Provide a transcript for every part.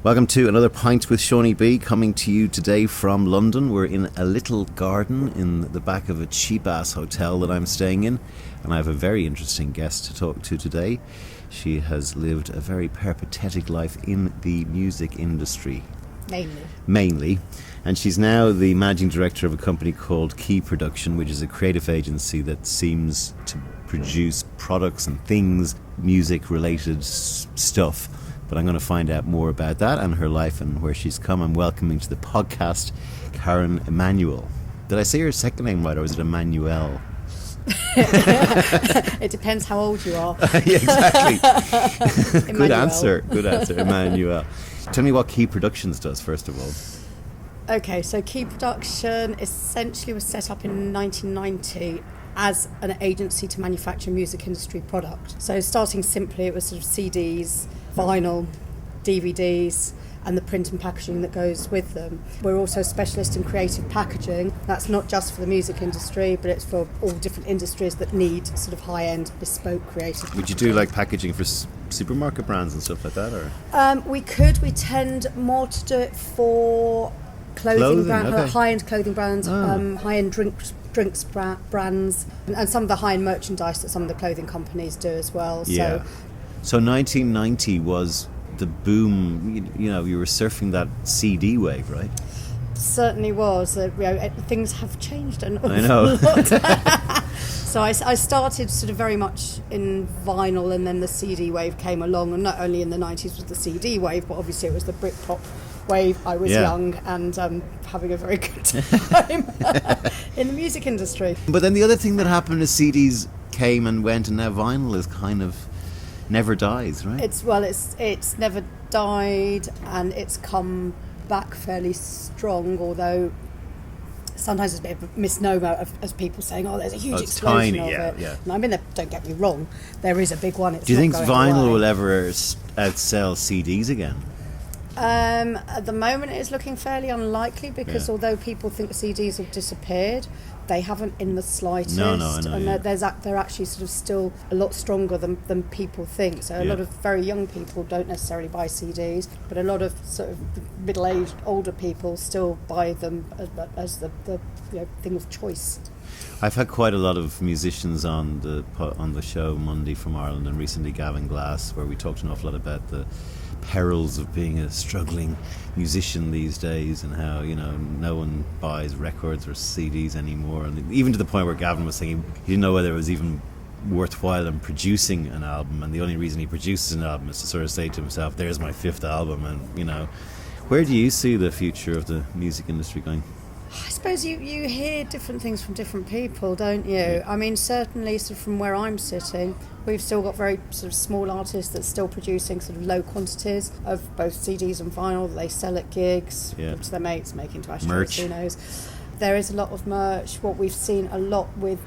Welcome to another Pint with Seaniebee, coming to you today from London. We're in a little garden in the back of a cheap-ass hotel that I'm staying in, and I have a very interesting guest to talk to today. She has lived a very peripatetic life in the music industry. Mainly. And she's now the managing director of a company called Key Production, which is a creative agency that seems to produce products and things, music-related stuff. But I'm going to find out more about that and her life and where she's come. I'm welcoming to the podcast Karen Emanuel. Did I say your second name right, or is it Emanuel? It depends how old you are. Yeah, exactly. Good answer, Emanuel. Tell me what Key Productions does, first of all. Okay, so Key Production essentially was set up in 1990 as an agency to manufacture music industry product. So starting simply, it was sort of CDs, vinyl, DVDs, and the print and packaging that goes with them. We're also a specialist in creative packaging. That's not just for the music industry, but it's for all different industries that need sort of high-end, bespoke creative packaging. Would you do like packaging for supermarket brands and stuff like that, or? We could. We tend more to do it for clothing brands, okay. High-end clothing brands, high-end drinks brands, and some of the high-end merchandise that some of the clothing companies do as well. Yeah. So 1990 was the boom. You know, you were surfing that CD wave, right? Certainly was. Things have changed an awful I know. lot. So I started sort of very much in vinyl, and then the CD wave came along, and not only in the 90s was the CD wave, but obviously it was the Britpop wave. I was young and having a very good time in the music industry. But then the other thing that happened is CDs came and went, and now vinyl is kind of never dies, right? It's never died, and it's come back fairly strong, although sometimes it's a bit of a misnomer as people saying, there's a huge explosion tiny, of it. Yeah. And I mean, don't get me wrong, there is a big one. Do you think vinyl will ever outsell CDs again? At the moment it's looking fairly unlikely, because although people think CDs have disappeared, they haven't in the slightest. No, I know, and they're actually sort of still a lot stronger than people think. So a lot of very young people don't necessarily buy CDs, but a lot of sort of middle-aged, older people still buy them as the thing of choice. I've had quite a lot of musicians on the show Monday from Ireland, and recently Gavin Glass, where we talked an awful lot about the perils of being a struggling musician these days, and how no one buys records or CDs anymore, and even to the point where Gavin was saying he didn't know whether it was even worthwhile in producing an album, and the only reason he produces an album is to sort of say to himself, there's my fifth album. And where do you see the future of the music industry going? I suppose you hear different things from different people, don't you? I mean, certainly sort of from where I'm sitting, we've still got very sort of small artists that's still producing sort of low quantities of both CDs and vinyl that they sell at gigs, to their mates, making to ashtrays, who knows. There is a lot of merch. What we've seen a lot with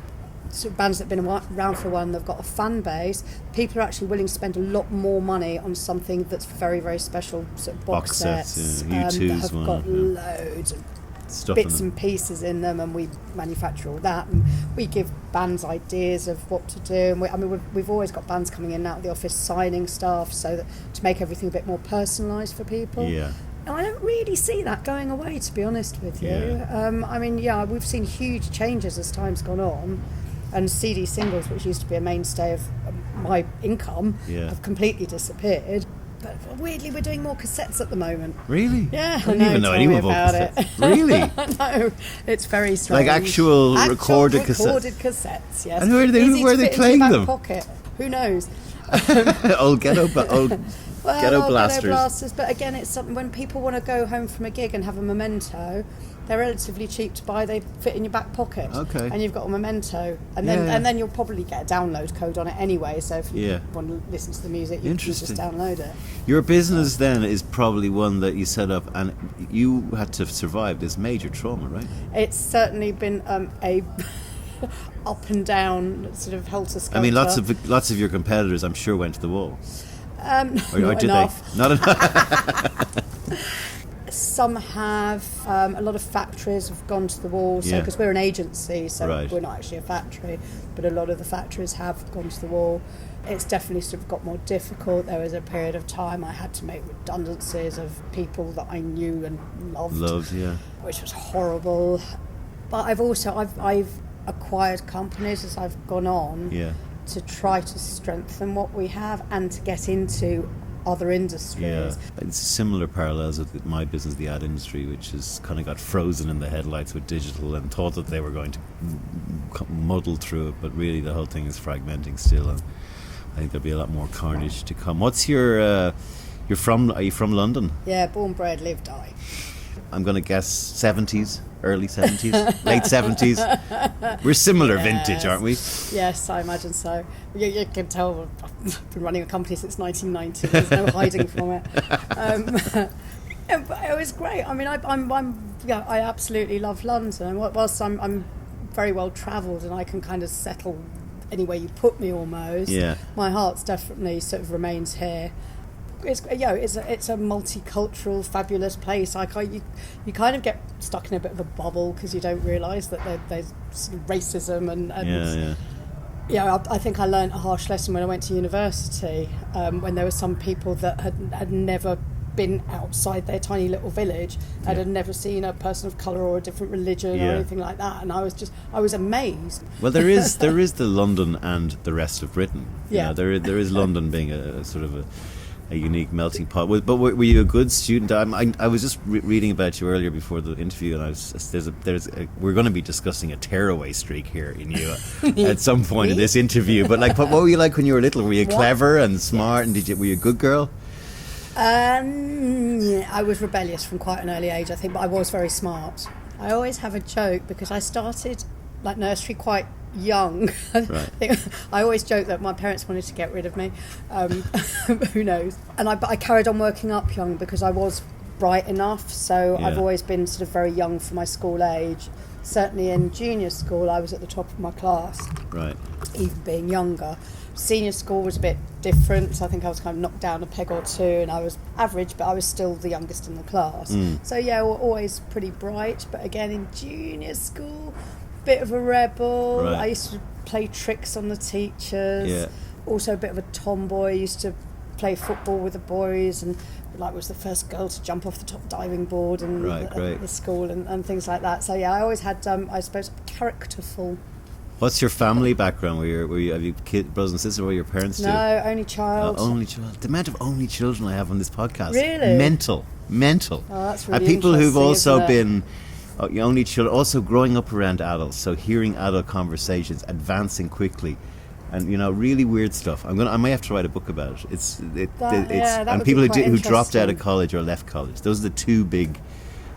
sort of bands that have been around for a while and they've got a fan base, people are actually willing to spend a lot more money on something that's very, very special, sort of box sets that have got loads of stuff, bits and pieces in them, and we manufacture all that, and we give bands ideas of what to do. And we've always got bands coming in and out of the office signing stuff, so that to make everything a bit more personalised for people. And I don't really see that going away, to be honest with you. We've seen huge changes as time's gone on, and CD singles, which used to be a mainstay of my income, have completely disappeared. But weirdly, we're doing more cassettes at the moment. Really? Yeah, I didn't even know anyone about it. Really? No, it's very strange. Like actual recorded cassettes, yes. And who are they playing them? Pocket. Who knows? Old ghetto blasters. But again, it's something when people want to go home from a gig and have a memento. They're relatively cheap to buy. They fit in your back pocket. Okay. And you've got a memento, and then you'll probably get a download code on it anyway. So if you want to listen to the music, you can just download it. Your business then is probably one that you set up, and you had to survive this major trauma, right? It's certainly been a up and down sort of helter-skelter. I mean, lots of your competitors, I'm sure, went to the wall. Or did enough. They? Not enough. Some have. A lot of factories have gone to the wall. So because we're an agency, so we're not actually a factory, but a lot of the factories have gone to the wall. it's definitely sort of got more difficult. There was a period of time I had to make redundancies of people that I knew and loved, yeah. which was horrible. But I've acquired companies as I've gone on to try to strengthen what we have and to get into other industries. Yeah, it's similar parallels with my business, the ad industry, which has kind of got frozen in the headlights with digital and thought that they were going to muddle through it, but really the whole thing is fragmenting still, and I think there'll be a lot more carnage to come. What's your are you from London? Yeah, born, bred, lived, died. I'm going to guess 70s, early 70s, late 70s. We're similar vintage, aren't we? Yes, I imagine so. You can tell I've been running a company since 1990. There's no hiding from it. But it was great. I mean, I absolutely love London. And whilst I'm very well travelled and I can kind of settle anywhere you put me almost, my heart's definitely sort of remains here. It's a multicultural, fabulous place. You kind of get stuck in a bit of a bubble because you don't realise that there's sort of racism and I think I learnt a harsh lesson when I went to university, when there were some people that had never been outside their tiny little village and had never seen a person of colour or a different religion or anything like that, and I was amazed. Well, there is the London and the rest of Britain. Yeah, there is London being a sort of a unique melting pot. But were you a good student? I was just reading about you earlier before the interview, and we're going to be discussing a tearaway streak here in you at some point in this interview. But what were you like when you were little? Were you clever and smart, and were you a good girl? I was rebellious from quite an early age, I think, but I was very smart. I always have a joke because I started nursery quite young. Right. I always joke that my parents wanted to get rid of me. Who knows? And I carried on working up young because I was bright enough. So I've always been sort of very young for my school age. Certainly in junior school, I was at the top of my class. Right. Even being younger. Senior school was a bit different. So I think I was kind of knocked down a peg or two, and I was average, but I was still the youngest in the class. So always pretty bright. But again, in junior school, bit of a rebel. Right. I used to play tricks on the teachers. Also a bit of a tomboy. Used to play football with the boys and was the first girl to jump off the top diving board and the school and things like that. So I always had I suppose characterful. What's your family background? Have you brothers and sisters? What were your parents do? No, only child. Only child. The amount of only children I have on this podcast. Really? Mental. Oh, that's really and people who've also been only children, also growing up around adults, so hearing adult conversations, advancing quickly, and really weird stuff. I might have to write a book about it. And people who dropped out of college or left college. Those are the two big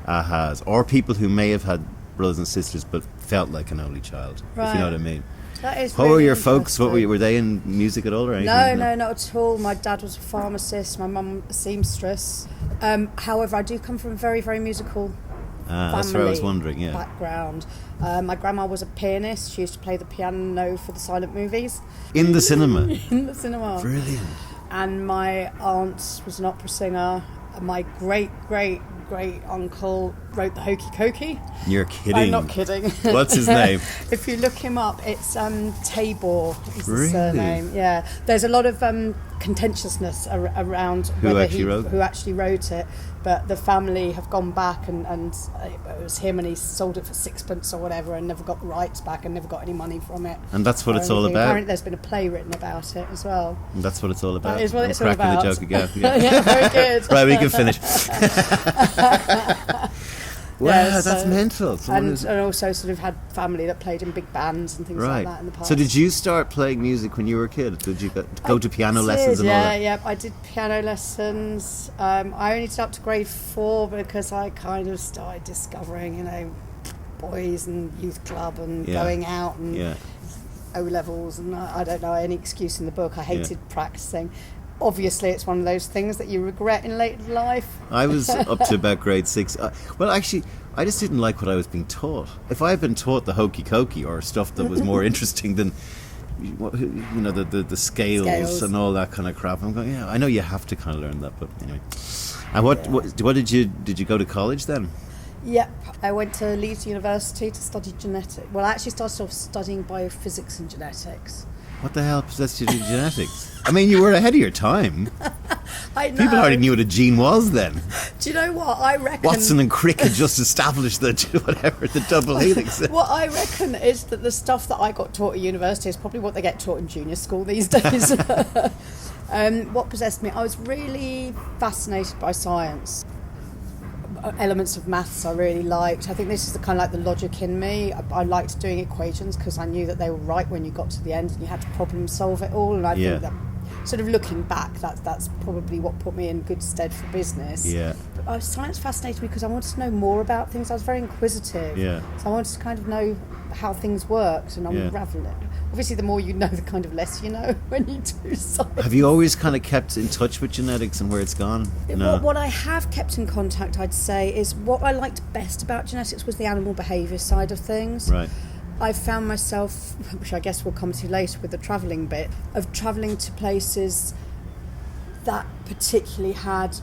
ahas. Or people who may have had brothers and sisters but felt like an only child. If you know what I mean. That is what were your folks? Were they in music at all or anything? No, not at all. My dad was a pharmacist. My mum a seamstress. However, I do come from a very, very musical. That's what I was wondering. Yeah. Background. My grandma was a pianist. She used to play the piano for the silent movies. In the cinema. In the cinema. Brilliant. And my aunt was an opera singer. My great uncle wrote the Hokey Cokey. You're kidding. I'm not kidding. What's his name? If you look him up, it's Tabor is the really? surname. Yeah. There's a lot of contentiousness around who actually wrote it. But the family have gone back and it was him, and he sold it for sixpence or whatever and never got the rights back and never got any money from it. And that's what it's all about? Apparently there's been a play written about it as well. And that's what it's all about? That is what it's all about. Cracking the joke again. Yeah, very good. Right, we can finish. Wow, that's mental. And also sort of had family that played in big bands and things like that in the past. So did you start playing music when you were a kid? Did you go to piano lessons and all that? Yeah, I did piano lessons. I only did up to grade 4 because I kind of started discovering, boys and youth club and going out and O-levels and I don't know any excuse in the book. I hated practicing. Obviously, it's one of those things that you regret in later life. I was up to about grade 6. Well, actually, I just didn't like what I was being taught. If I had been taught the hokey cokey or stuff that was more interesting than, the scales and all that kind of crap, I'm going, I know you have to kind of learn that, but anyway. And what did you go to college then? Yep, I went to Leeds University to study genetics. Well, I actually started off studying biophysics and genetics. What the hell possessed you to do genetics? I mean, you were ahead of your time. I know. People hardly knew what a gene was then. Do you know what? I reckon... Watson and Crick had just established the double helix. What I reckon is that the stuff that I got taught at university is probably what they get taught in junior school these days. What possessed me? I was really fascinated by science. Elements of maths I really liked. I think this is the kind of like the logic in me. I liked doing equations because I knew that they were right when you got to the end and you had to problem solve it all. And I think that, sort of looking back, that's probably what put me in good stead for business. Yeah. But science fascinated me because I wanted to know more about things. I was very inquisitive. Yeah. So I wanted to kind of know how things worked and unravel it. Obviously, the more you know, the kind of less you know when you do science. Have you always kind of kept in touch with genetics and where it's gone? No. What I have kept in contact, I'd say, is what I liked best about genetics was the animal behaviour side of things. Right. I found myself, which I guess we'll come to later with the travelling bit, of travelling to places that particularly had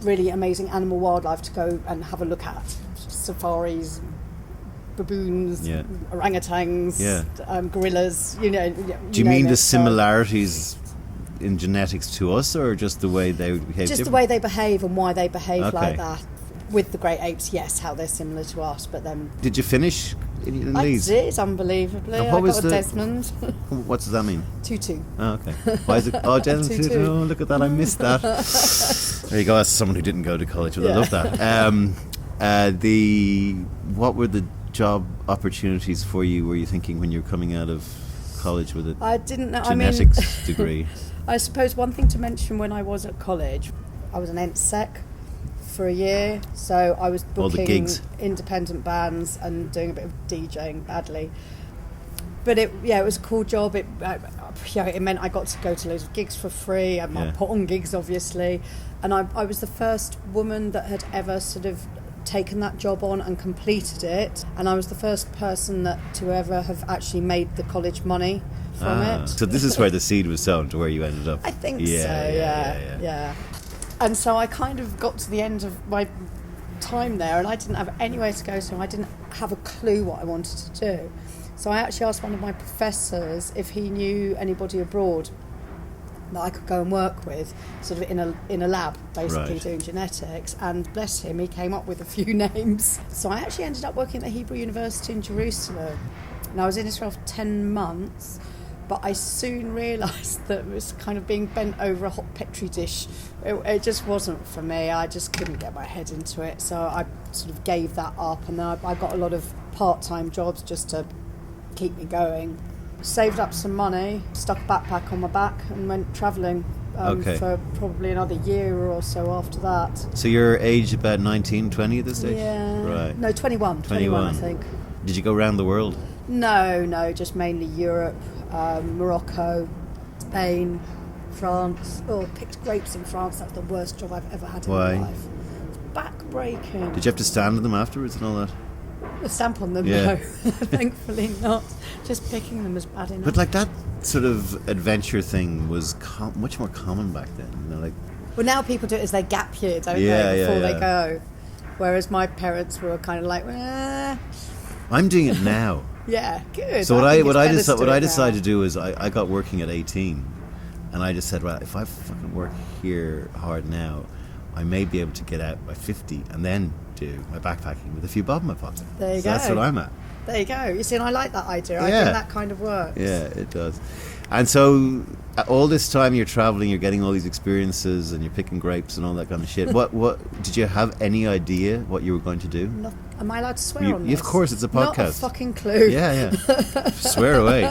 really amazing animal wildlife to go and have a look at. Safaris, baboons, orangutans, gorillas, you know. Do you mean the similarities in genetics to us, or just the way they behave? Just the way they behave and why they behave like that. With the great apes, yes, how they're similar to us, but then... Did you finish in Leeds? I did, unbunbelievably. And what was got a Desmond. What does that mean? 2-2. Oh, okay. Why is it? Oh, Desmond 2-2. Oh, look at that, I missed that. There you go, as someone who didn't go to college, but I love that. What were the job opportunities for you, were you thinking, when you were coming out of college with a genetics degree? I suppose one thing to mention when I was at college, I was an Ents Sec for a year, so I was booking independent bands and doing a bit of DJing badly. But it was a cool job. It meant I got to go to loads of gigs for free. I put on gigs, obviously, and I was the first woman that had ever sort of taken that job on and completed it, and I was the first person to ever have actually made the college money from it. So this is where the seed was sown to where you ended up. I think so. Yeah. And so I kind of got to the end of my time there, and I didn't have anywhere to go, so I didn't have a clue what I wanted to do. So I actually asked one of my professors if he knew anybody abroad that I could go and work with, sort of in a lab, basically doing genetics. And bless him, he came up with a few names. So I actually ended up working at the Hebrew University in Jerusalem. And I was in Israel for 10 months. But I soon realised that it was kind of being bent over a hot Petri dish. It just wasn't for me. I just couldn't get my head into it. So I sort of gave that up. And then I got a lot of part-time jobs just to keep me going. Saved up some money, stuck a backpack on my back and went travelling for probably another year or so after that. So you're aged about 19, 20 at this stage? Yeah. Right. No, 21 I think. Did you go around the world? No, just mainly Europe, Morocco, Spain, France. Picked grapes in France. That was the worst job I've ever had in my life. It's back-breaking. Did you have to stand on them afterwards and all that? A stamp on them? No, thankfully not. Just picking them was bad enough. But like that sort of adventure thing was much more common back then. You know, like. Well, now people do it as their gap year, don't they? Before they go. Whereas my parents were kind of like, I'm doing it now. Yeah, good. So what I decided to do is I got working at 18, and I just said, well, if I fucking work here hard now, I may be able to get out by 50 and then do my backpacking with a few bob in my pocket. There you go. That's what I'm at. There you go. You see, and I like that idea. I think that kind of works. Yeah, it does. And so all this time you're traveling, you're getting all these experiences, and you're picking grapes and all that kind of shit. What did you have any idea what you were going to do? Am I allowed to swear on this? Of course, it's a podcast. Not a fucking clue. Yeah. Swear away.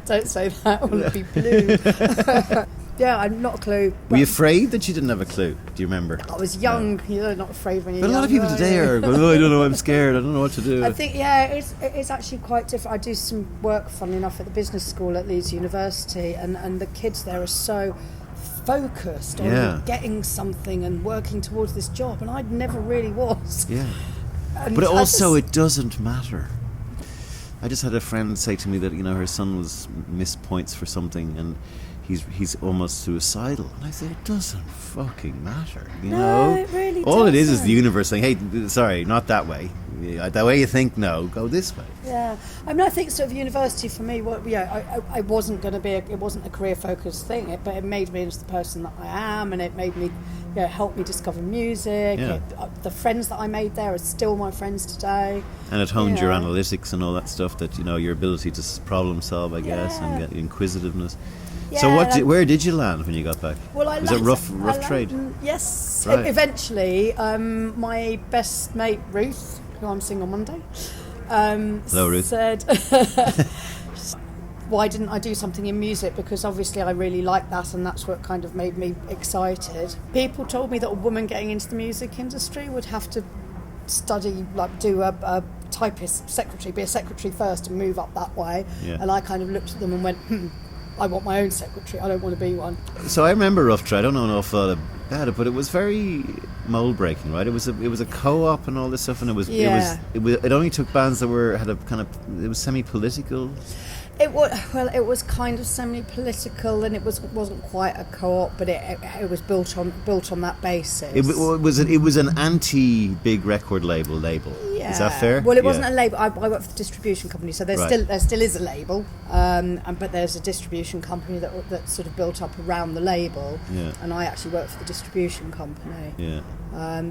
Don't say that. I want to be blue. Yeah, I'm not a clue. Were you afraid that you didn't have a clue? Do you remember? I was young. You're not afraid when you're young. But a lot of people today are going, I don't know, I'm scared, I don't know what to do. I think, it is actually quite different. I do some work, funnily enough, at the business school at Leeds University, and the kids there are so focused on getting something and working towards this job, and I never really was. Yeah. But also, it doesn't matter. I just had a friend say to me that, her son was missed points for something, and he's almost suicidal. And I said, it doesn't fucking matter, you No, know. it really All it is the doesn't. universe saying, hey, sorry, not that way. That way you think, no, go this way. Yeah, I mean, I think sort of university for me, I wasn't going to be, it wasn't a career focused thing, but it made me into the person that I am, and it made me, helped me discover music. Yeah. The friends that I made there are still my friends today. And it honed your Yeah. analytics and all that stuff, that, your ability to problem solve, I guess, and Yeah. get inquisitiveness. Yeah, So where did you land when you got back? Well, I Was it rough I trade? Yes. Right. Eventually, my best mate Ruth, who I'm seeing on Monday, Hello, Ruth. said, "Why didn't I do something in music? Because obviously I really like that, and that's what kind of made me excited." People told me that a woman getting into the music industry would have to study, like do a typist secretary, be a secretary first, and move up that way. Yeah. And I kind of looked at them and went, I want my own secretary. I don't want to be one. So I remember Rough Trade. I don't know an awful lot about it, but it was very mold breaking, right? It was a co-op and all this stuff, and it only took bands that had a kind of, it was semi-political. It was kind of semi-political, and it wasn't quite a co-op, but it was built on that basis. It was an anti-big record label. Yeah. Is that fair? Well, it wasn't a label. I work for the distribution company, so there Right. still is a label, but there's a distribution company that sort of built up around the label. Yeah. And I actually work for the distribution company. Yeah.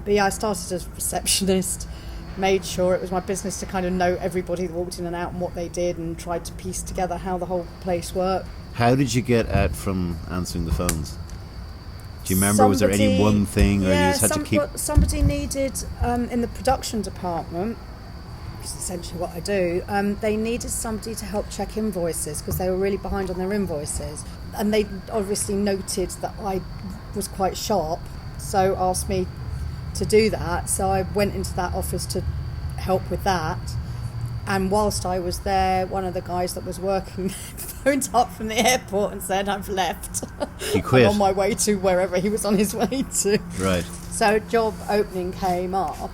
But yeah, I started as receptionist. Made sure it was my business to kind of know everybody that walked in and out and what they did, and tried to piece together how the whole place worked. How did you get out from answering the phones? Do you remember? Was there any one thing, or you just had to keep? Somebody needed in the production department, which is essentially what I do. They needed somebody to help check invoices because they were really behind on their invoices, and they obviously noted that I was quite sharp, so asked me to do that. So I went into that office to help with that, and whilst I was there, one of the guys that was working phoned up from the airport and said, I've left. He quit. I'm on my way to wherever he was on his way to. Right. So job opening came up,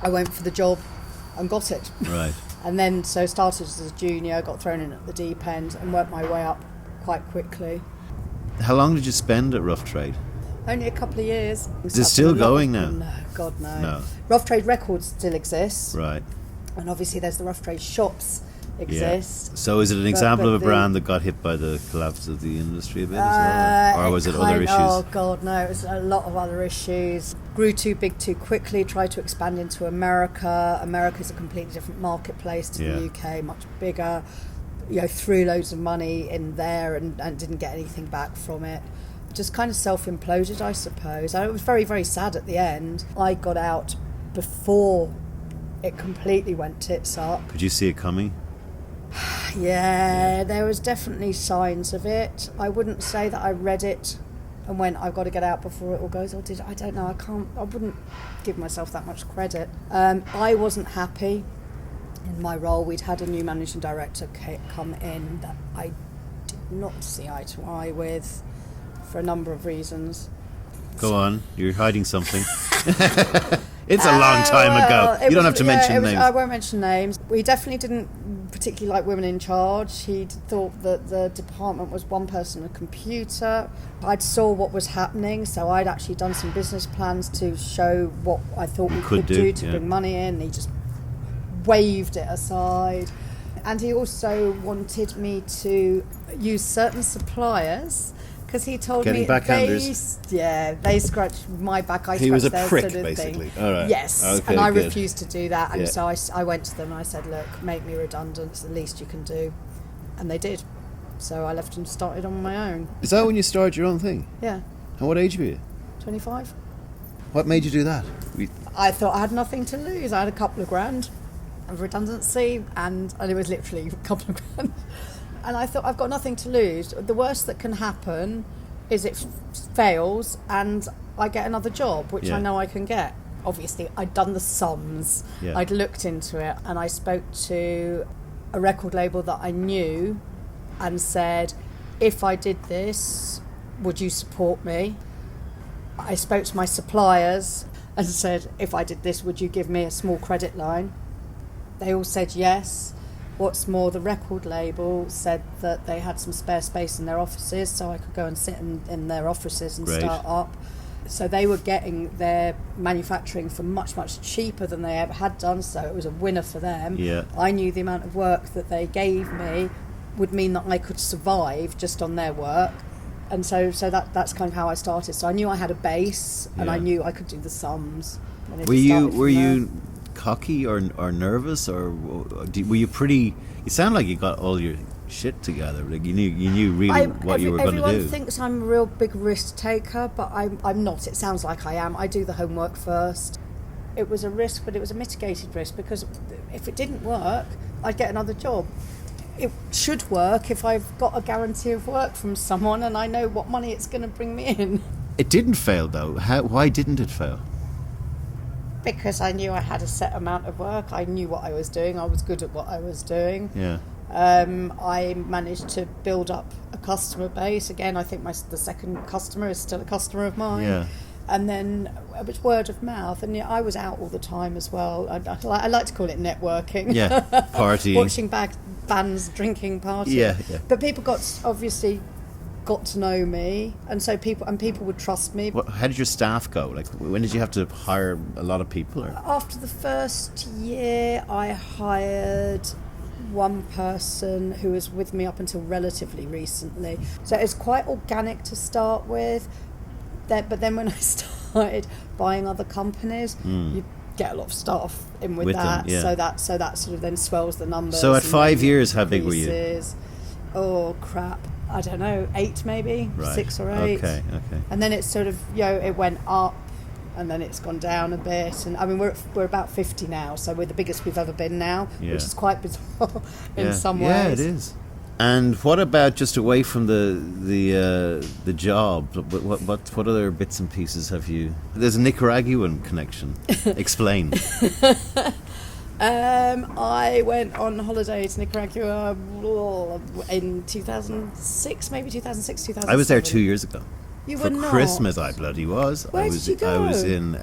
I went for the job and got it. Right. And then so started as a junior, got thrown in at the deep end and worked my way up quite quickly. How long did you spend at Rough Trade? Only a couple of years. Is it still going now? No, God no. No. Rough Trade Records still exists. Right. And obviously there's the Rough Trade shops exist. Yeah. So is it an example but of a brand that got hit by the collapse of the industry a bit as well? Or was it other issues? Oh God, no, it was a lot of other issues. Grew too big too quickly, tried to expand into America. America's a completely different marketplace to the UK, much bigger. Threw loads of money in there and didn't get anything back from it. Just kind of self-imploded, I suppose. I was very, very sad at the end. I got out before it completely went tits up. Could you see it coming? Yeah, there was definitely signs of it. I wouldn't say that I read it and went, I've got to get out before it all goes. Or did I don't know. I wouldn't give myself that much credit. I wasn't happy in my role. We'd had a new managing director come in that I did not see eye to eye with for a number of reasons. Go on, you're hiding something. It's a long time ago. You don't have to mention names. I won't mention names. We definitely didn't particularly like women in charge. He thought that the department was one person, a computer. I saw what was happening, so I'd actually done some business plans to show what I thought we could do to bring money in. He just waved it aside. And he also wanted me to use certain suppliers, because he told Getting me they scratched my back, I He was scratched a theirs, prick, sort of basically. thing. All right. Yes, Okay, and I good. refused to do that, and Yeah. so I went to them and I said, look, make me redundant, it's the least you can do. And they did. So I left and started on my own. Is that when you started your own thing? Yeah, And what age were you? 25. What made you do that? I thought I had nothing to lose. I had a couple of grand of redundancy, and it was literally a couple of grand. And I thought, I've got nothing to lose. The worst that can happen is it fails and I get another job, which I know I can get. Obviously, I'd done the sums. Yeah. I'd looked into it, and I spoke to a record label that I knew and said, if I did this, would you support me? I spoke to my suppliers and said, if I did this, would you give me a small credit line? They all said yes. What's more, the record label said that they had some spare space in their offices, so I could go and sit in their offices and Great. start up. So they were getting their manufacturing for much, much cheaper than they ever had done, so it was a winner for them. Yeah. I knew the amount of work that they gave me would mean that I could survive just on their work. And so that's kind of how I started. So I knew I had a base, and I knew I could do the sums. Were you cocky or nervous, or were you pretty? You sound like you got all your shit together. Like you knew really what you were going to do. Everyone thinks I'm a real big risk taker, but I'm not. It sounds like I am. I do the homework first. It was a risk, but it was a mitigated risk, because if it didn't work, I'd get another job. It should work if I've got a guarantee of work from someone and I know what money it's going to bring me in. It didn't fail though. Why didn't it fail? Because I knew I had a set amount of work. I knew what I was doing. I was good at what I was doing. Yeah. I managed to build up a customer base. Again, I think the second customer is still a customer of mine. Yeah. And then it was word of mouth. And I was out all the time as well. I like to call it networking. Yeah, partying. Watching bands, drinking, partying. Yeah. But people obviously got to know me, and so people would trust me. How did your staff go? Like, when did you have to hire a lot of people? Or? After the first year, I hired one person who was with me up until relatively recently. So it was quite organic to start with. But then when I started buying other companies, you get a lot of staff in with that. Them, yeah. So that sort of then swells the numbers. So at 5 years, how big were you? Oh crap! I don't know, 8 maybe, right. 6 or 8. Okay. And then it's sort of it went up, and then it's gone down a bit. And I mean, we're about 50 now, so we're the biggest we've ever been now, which is quite bizarre in some ways. Yeah, it is. And what about just away from the job? What other bits and pieces have you? There's a Nicaraguan connection. Explain. I went on holiday to Nicaragua in 2006, maybe 2007. I was there 2 years ago. You for were not? Christmas. I bloody was. Where did you go? I was in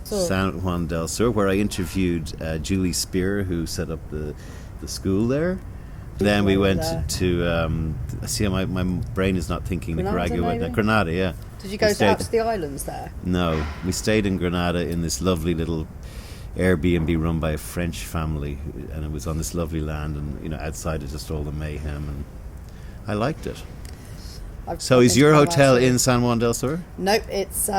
San Juan del Sur, where I interviewed Julie Spear, who set up the school there. Then we went to see, my brain is not thinking Nicaragua. Granada, yeah. Did you go out to the islands there? No, we stayed in Granada in this lovely little Airbnb run by a French family, and it was on this lovely land, and outside is just all the mayhem, and I liked it. So is your hotel in San Juan del Sur? Nope, it's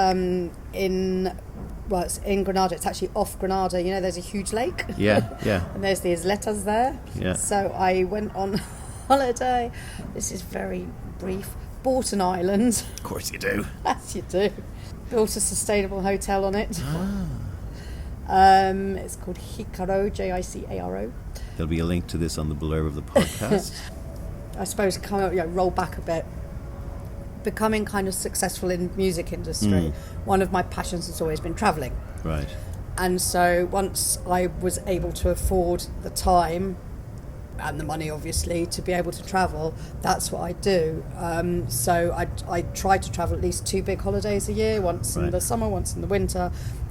it's in Granada. It's actually off Granada. There's a huge lake. Yeah. And there's the isletas there. Yeah. So I went on holiday. This is very brief. Bought an island. Of course you do. Yes, you do. Built a sustainable hotel on it. It's called Jicaro, Jicaro. There'll be a link to this on the blurb of the podcast. I suppose roll back a bit. Becoming kind of successful in music industry, one of my passions has always been travelling. Right. And so once I was able to afford the time and the money, obviously, to be able to travel, that's what I do. So I try to travel at least 2 big holidays a year, once in the summer, once in the winter,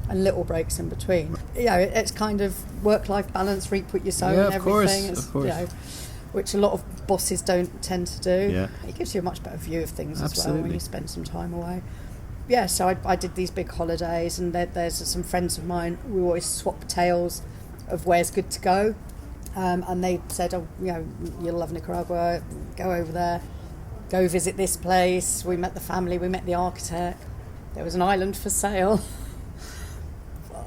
and little breaks in between. It's kind of work-life balance, reap what you sow, and everything. Of course. Which a lot of bosses don't tend to do. Yeah. It gives you a much better view of things Absolutely. as well when you spend some time away. Yeah, so I did these big holidays, and there's some friends of mine, we always swap tales of where's good to go. And they said, you'll love Nicaragua, go over there, go visit this place. We met the family, we met the architect. There was an island for sale.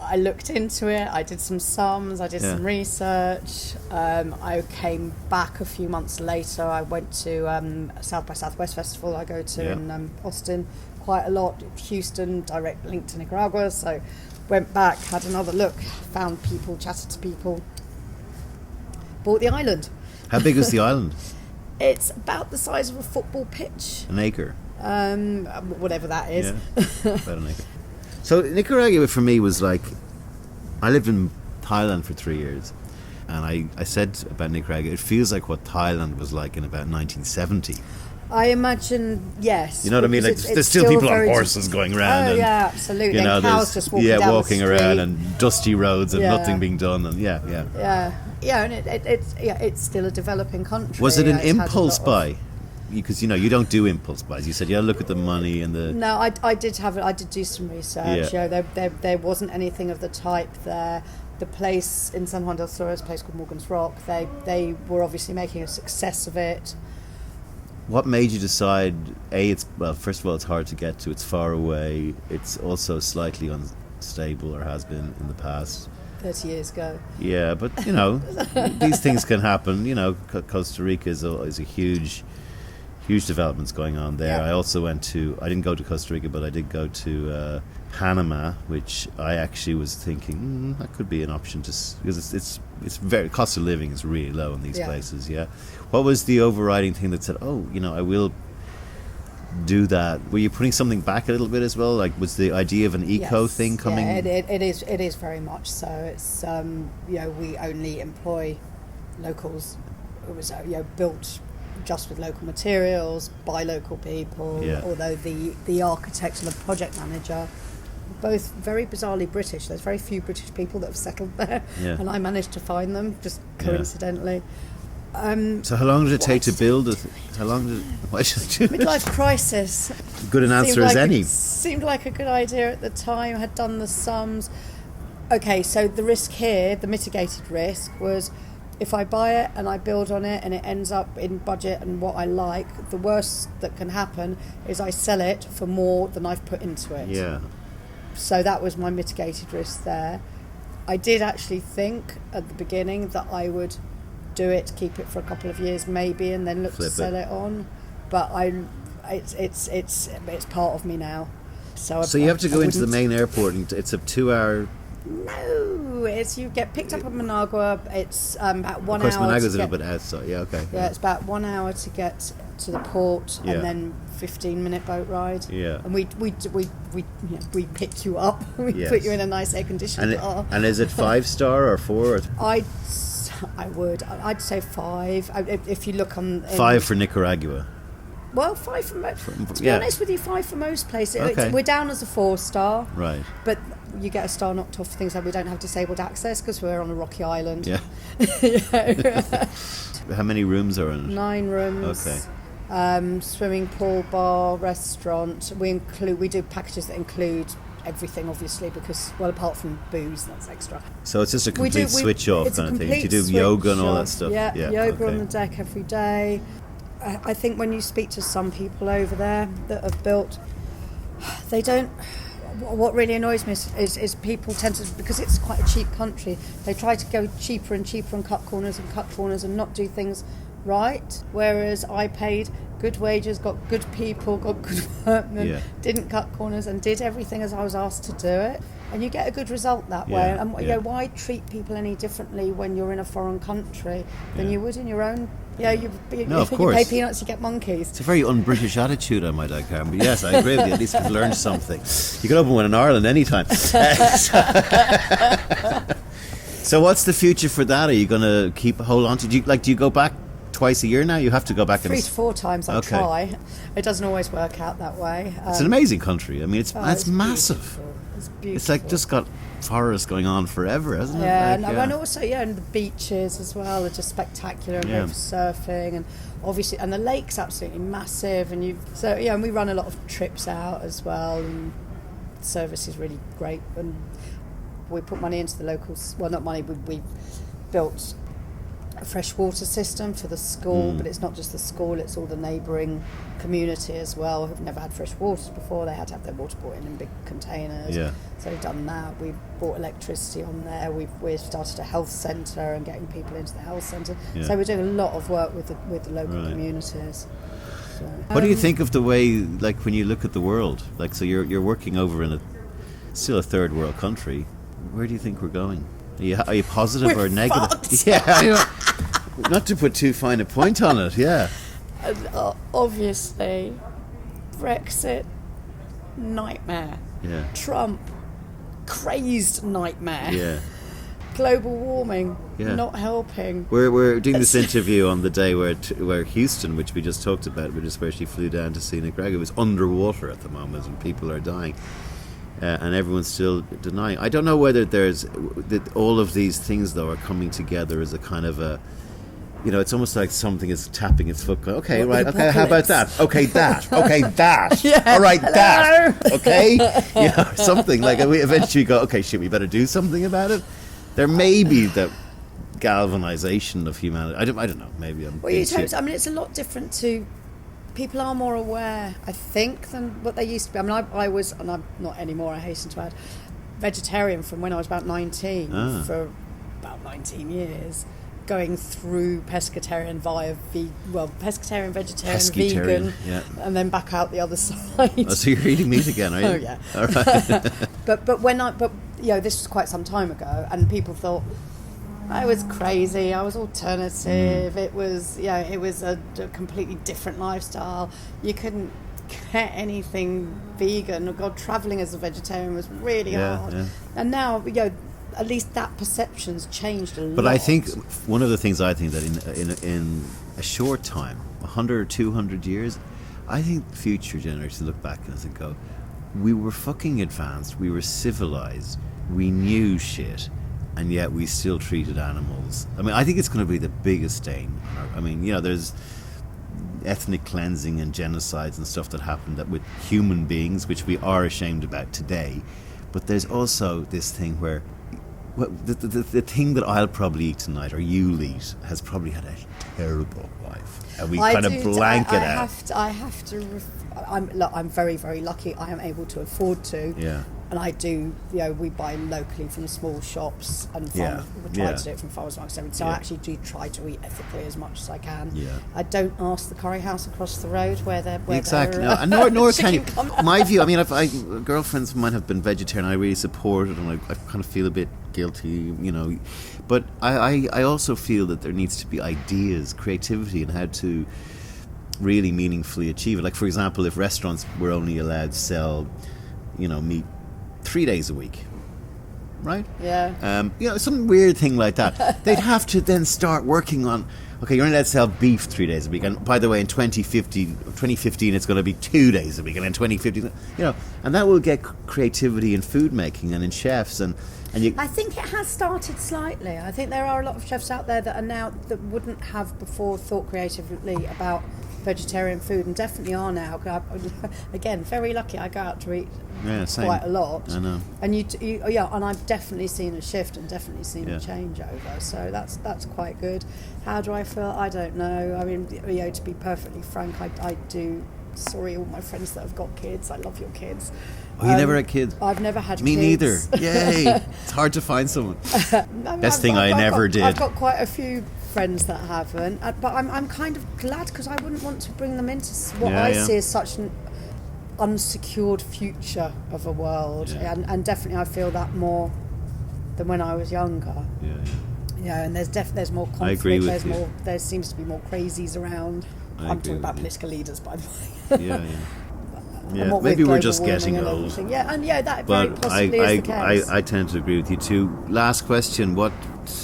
I looked into it, I did some sums, I did some research. I came back a few months later. I went to South by Southwest Festival I go to in Austin quite a lot. Houston, direct link to Nicaragua. So went back, had another look, found people, chatted to people, bought the island. How big is the island? It's about the size of a football pitch. An acre? Whatever that is. Yeah, about an acre. So Nicaragua for me was like, I lived in Thailand for 3 years, and I said about Nicaragua, it feels like what Thailand was like in about 1970. I imagine, yes. You know what I mean? Like, there's still people on horses going around. Oh, and, yeah, absolutely. And cows just walking down walking the street. around, and dusty roads and nothing being done. And yeah. Yeah, and it's still a developing country. Was it an It's had a impulse lot of- buy? Because you don't do impulse buys. You said, yeah, look at the money and the... No, I did do some research. Yeah. There wasn't anything of the type there. The place in San Juan del Sur is a place called Morgan's Rock. They were obviously making a success of it. What made you decide, first of all, it's hard to get to, it's far away, it's also slightly unstable, or has been in the past. 30 years ago. Yeah, but, these things can happen. Costa Rica is a huge developments going on there. Yeah. I also I didn't go to Costa Rica, but I did go to Panama, which I actually was thinking that could be an option because it's very, cost of living is really low in these places. Yeah. What was the overriding thing that said, I will do that? Were you putting something back a little bit as well? Like, was the idea of an eco thing coming? Yeah, it is very much so. It's we only employ locals. It was built just with local materials, by local people, although the architect and the project manager, both very bizarrely British. There's very few British people that have settled there, and I managed to find them, just coincidentally. So how long did it take to build it? Midlife crisis. Good an answer as any. Seemed like a good idea at the time. Had done the sums. Okay, so the risk here, the mitigated risk, was if I buy it and I build on it and it ends up in budget and what I like, the worst that can happen is I sell it for more than I've put into it. Yeah. So that was my mitigated risk there. I did actually think at the beginning that I would do it, keep it for a couple of years maybe, and then look to sell it on. But it's part of me now. So you have to go into the main airport, and it's a 2-hour. No, you get picked up at Managua. It's about 1 hour. Of course, Managua's a little bit outside. Yeah, okay. Yeah, it's about 1 hour to get to the port, and then 15-minute boat ride. Yeah, and we pick you up. We put you in a nice air-conditioned car. And is it 5-star or 4? I'd say 5. If you look on 5 for Nicaragua. Well, 5 for most. To be honest with you, 5 for most places. Okay. We're down as a 4-star. Right. But you get a star knocked off for things like we don't have disabled access because we're on a rocky island. Yeah. How many rooms are in it? 9 rooms. Okay. Swimming pool, bar, restaurant. We do packages that include everything, obviously, because apart from booze, that's extra. So it's just a complete switch off kind of thing. You do yoga and all that stuff. Yeah, yoga on the deck every day. I think when you speak to some people over there that have built, they don't. What really annoys me is people tend to, because it's quite a cheap country, they try to go cheaper and cheaper and cut corners and not do things right. Whereas I paid good wages, got good people, got good workmen, didn't cut corners and did everything as I was asked to do it. And you get a good result that way. And why treat people any differently when you're in a foreign country than you would in your own? You pay peanuts, you get monkeys. It's a very un-British attitude, I might add, Karen. But yes, I agree with you. At least you've learned something. You can open one in Ireland anytime. So what's the future for that? Are you going to hold on to? Do you go back twice a year now? You have to go back 3 to 4 times. I try. It doesn't always work out that way. It's an amazing country. I mean, it's massive. Beautiful. It's beautiful. It's like just got forests going on forever, hasn't it? And also, and the beaches as well are just spectacular and great for surfing, and obviously, and the lake's absolutely massive, and and we run a lot of trips out as well, and the service is really great, and we put money into the locals. Well, not money. We built a fresh water system for the school, but it's not just the school, it's all the neighbouring community as well who've never had fresh water before. They had to have their water brought in big containers. So we've done that. We've brought electricity on there. We've started a health centre and getting people into the health centre. So we're doing a lot of work with the local communities. So, what do you think of the way, like, when you look at the world? Like, so you're working over in still a third world country. Where do you think we're going? Are you positive or negative? Fucked. Yeah, not to put too fine a point on it. Yeah. Obviously, Brexit, nightmare. Yeah. Trump, crazed nightmare. Yeah. Global warming, not helping. We're doing this interview on the day where Houston, which we just talked about, which is where she flew down to see Nicaragua, was underwater at the moment and people are dying. and everyone's still denying. I don't know whether all of these things though are coming together as a kind of a, it's almost like something is tapping its foot going, okay, right, okay, how about that, okay, that, okay, that, yeah. all right, Hello. that, okay, something like, we eventually go, okay, shit, we better do something about it. There may be the galvanization of humanity. I don't know, maybe I'm it's a lot different to, people are more aware, I think, than what they used to be. I mean, I was, and I'm not anymore, I hasten to add, vegetarian from when I was about 19 for about 19 years, going through pescatarian via pescatarian, vegetarian, vegan, yeah. and then back out the other side. Oh, so you're eating meat again, are you? Oh yeah. All right. but this was quite some time ago, and people thought I was crazy. I was alternative. It was a completely different lifestyle. You couldn't get anything vegan. Oh God, travelling as a vegetarian was really hard. Yeah. And now, at least that perception's changed a lot. But I think one of the things I think that in a short time, 100 or 200 years, I think future generations look back and go, we were fucking advanced, we were civilized, we knew shit, and yet we still treated animals. I mean, I think it's going to be the biggest stain. I mean, there's ethnic cleansing and genocides and stuff that happened with human beings, which we are ashamed about today. But there's also this thing where the thing that I'll probably eat tonight, or you'll eat, has probably had a terrible life. And we kind of blank it out. I'm very, very lucky. I am able to afford to. Yeah. And I do, we buy locally from small shops and we try to do it from farmers markets. So I actually do try to eat ethically as much as I can. Yeah. I don't ask the curry house across the road where they're nor can you. My view, I mean, girlfriends might have been vegetarian. I really support it, and I kind of feel a bit guilty, But I also feel that there needs to be ideas, creativity, and how to really meaningfully achieve it. Like, for example, if restaurants were only allowed to sell, meat 3 days a week, right? Yeah. Some weird thing like that. They'd have to then start working on, okay, you're only allowed to sell beef 3 days a week. And by the way, in 2015, it's going to be 2 days a week. And in 2015, and that will get creativity in food making and in chefs. And I think it has started slightly. I think there are a lot of chefs out there that wouldn't have before thought creatively about vegetarian food, and definitely are now. Again, very lucky. I go out to eat quite a lot. I know. And and I've definitely seen a shift and definitely seen a changeover. So that's quite good. How do I feel? I don't know. I mean, to be perfectly frank, I do. Sorry, all my friends that have got kids. I love your kids. Oh, you never had kids? I've never had Me kids. Me neither. Yay! It's hard to find someone. Best thing I never did. I've got quite a few friends that haven't, but I'm kind of glad, because I wouldn't want to bring them into what I see as such an unsecured future of a world, and definitely I feel that more than when I was younger. And there's more conflict. I agree with you. There seems to be more crazies around. I'm talking about political leaders, by the way. Yeah, maybe we're just getting old. That very possibly is the case. I tend to agree with you too. Last question: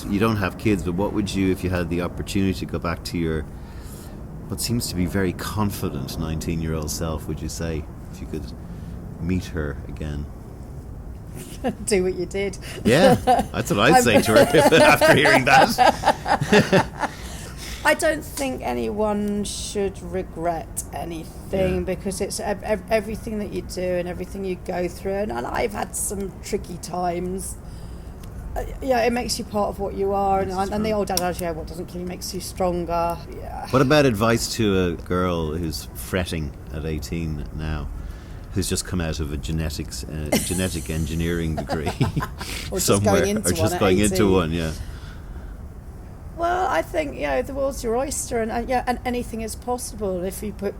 you don't have kids, but what would you, if you had the opportunity to go back to your, what seems to be very confident 19-year-old self, would you say, if you could meet her again? Do what you did. Yeah, that's what I'd say to her after hearing that. I don't think anyone should regret anything, because it's everything that you do and everything you go through. And I've had some tricky times. It makes you part of what you are. And the old adage, what doesn't kill you makes you stronger. Yeah. What about advice to a girl who's fretting at 18 now, who's just come out of a genetic engineering degree or somewhere, just going into one, yeah. Well, I think the world's your oyster, and anything is possible if you put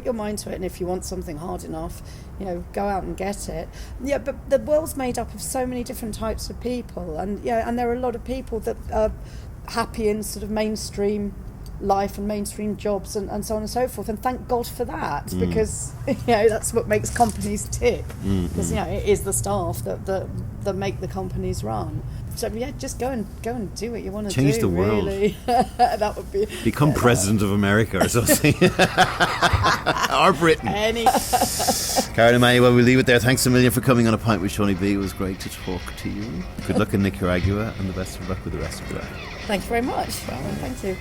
your mind to it, and if you want something hard enough, go out and get it. Yeah, but the world's made up of so many different types of people, and and there are a lot of people that are happy in sort of mainstream life and mainstream jobs and so on and so forth, and thank God for that, because that's what makes companies tick, because it is the staff that make the companies run. So just go and do what you want to do. Change the world. Really. That would be become president of America or something. Or Britain. Karen, Emanuel, we'll leave it there. Thanks a million for coming on A Pint with Seaniebee. It was great to talk to you. Good luck in Nicaragua and the best of luck with the rest of the day. Thank you very much. Thank you.